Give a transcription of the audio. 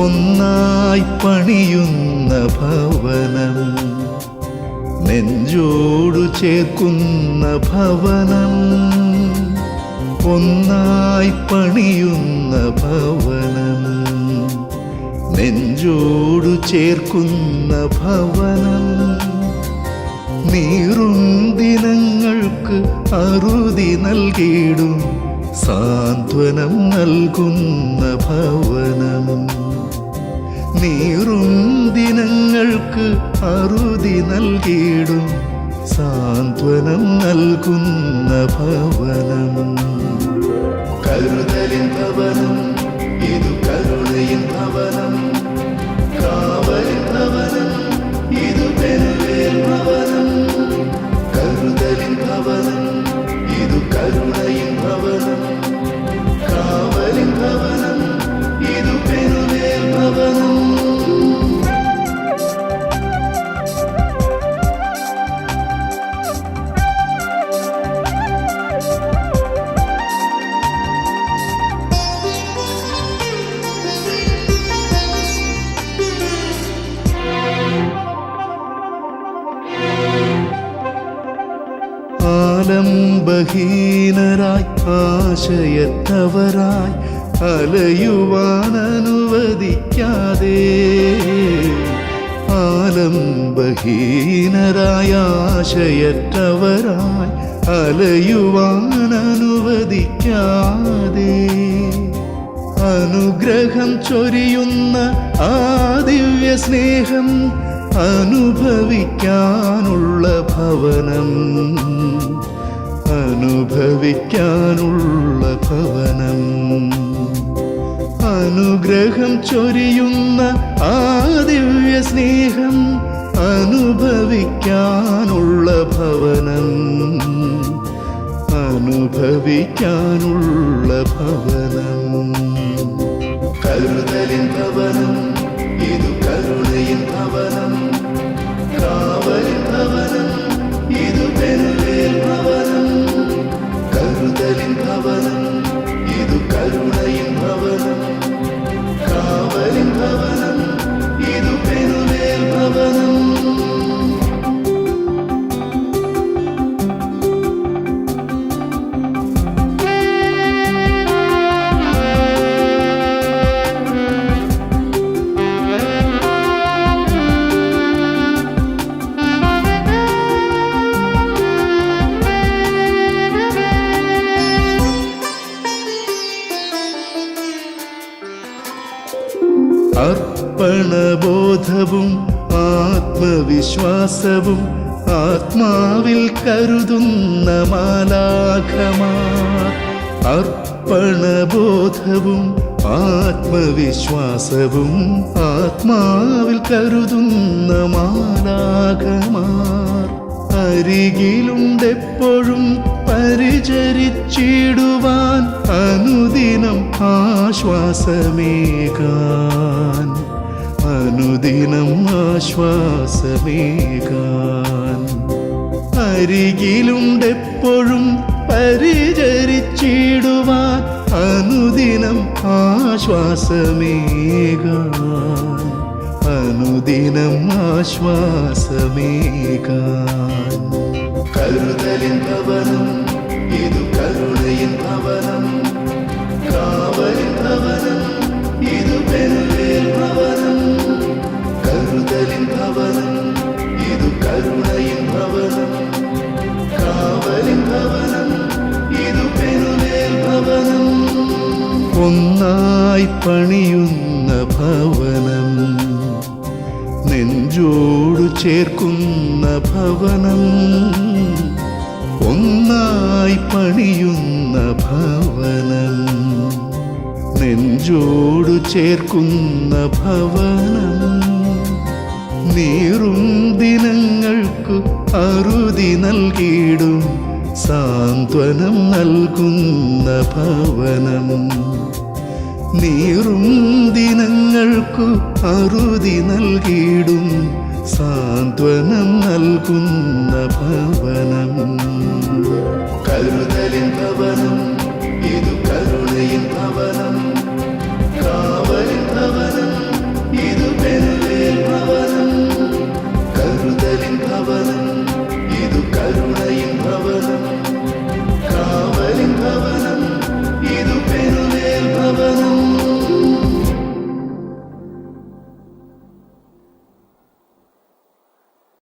ഒന്നായി പണിയുന്ന ഭവനം, നെഞ്ചോടു ചേർക്കുന്ന ഭവനം. ഒന്നായി പണിയുന്ന ഭവനം, നെഞ്ചോടു ചേർക്കുന്ന ഭവനം. നീറും ദിനങ്ങൾക്ക് അറുതി നൽകിയിടും സാന്ത്വനം നൽകുന്ന ഭവനം. നീറും ദിനങ്ങൾക്ക് അറുതി നൽകിയിടും സാന്ത്വനം നൽകുന്ന ഭവനം. കരുതലിൻ ഭവനം, ഇതു കരുണയിൻ ഭവനം. കാവലിൻ ഭവനം, ഇതു പെരുവേൽ ഭവനം. കരുതലിൻ ഭവനം, ഇതു കരുണയിൻ ഭവനം. കാവലിൻ ഭവനം, ഇതു പെരുവേൽ ഭവനം. ആലംബഹീനരായി ആശയത്തവരായി അലയുവാൻ അനുവദിക്കാതെ, ആലംബഹീനരായ ആശയത്തവരായി അലയുവാൻ അനുവദിക്കാതെ, അനുഗ്രഹം ചൊരിയുന്ന ആ ദിവ്യ സ്നേഹം അനുഭവിക്കാനുള്ള ഭവനം, അനുഭവിക്കാനുള്ള ഭവനം. അനുഗ്രഹം ചൊരിയുന്ന ആ ദിവ്യ സ്നേഹം അനുഭവിക്കാനുള്ള ഭവനം, അനുഭവിക്കാനുള്ള ഭവനം. കരുതലിൻ ഭവനം, ഇതു കരുണയിൻ ഭവനം. കാവലിൻ ഭവനം, ഇതു പെരുവേൽ ഭവനം. കരുതലിൻ ഭവനം, ഇതു കരുണയിൻ ഭവനം. കാവലിൻ ഭവനം, ഇതു പെരുവേൽ ഭവനം. അർപ്പണബോധവും ആത്മവിശ്വാസവും ആത്മാവിൽ കരുതുന്ന മാലാഖമാർ. അർപ്പണബോധവും ആത്മവിശ്വാസവും ആത്മാവിൽ കരുതുന്ന മാലാഖമാർ. അരികിലുണ്ടെപ്പോഴും പരിചരിച്ചിടുവാൻ അനുദിനം ആശ്വാസമേകാൻ, അനുദിനം ആശ്വാസമേകാൻ. അരികിലുണ്ടെപ്പോഴും പരിചരിച്ചിടുവാൻ അനുദിനം ആശ്വാസമേകാൻ, അനുദിനം ആശ്വാസമേകാൻ. കരുതലിൻ ഭവനം, ഇതു കരുണയിൻ ഭവനം. കാവലിൻ ഭവനം, ഇതു പെരുവേൽ ഭവനം. കരുതലിൻ ഭവനം, ഇതു കരുണയിൻ ഭവനം. കാവലിൻ ഭവനം, ഇതു പെരുവേൽ ഭവനം. ഒന്നായി പണിയുന്ന ഭവനം, നെഞ്ചോടു ചേർക്കുന്ന ഭവനം. ഒന്നായി പണിയുന്ന ഭവനം, നെഞ്ചോടു ചേർക്കുന്ന ഭവനം. നീറും ദിനങ്ങൾക്കു അറുതി നൽകിയിടും സാന്ത്വനം നൽകുന്ന ഭവനം. നീറും ദിനങ്ങൾക്കു അറുതി നൽകിയിടും സാന്ത്വനം നൽകുന്ന ഭവനം.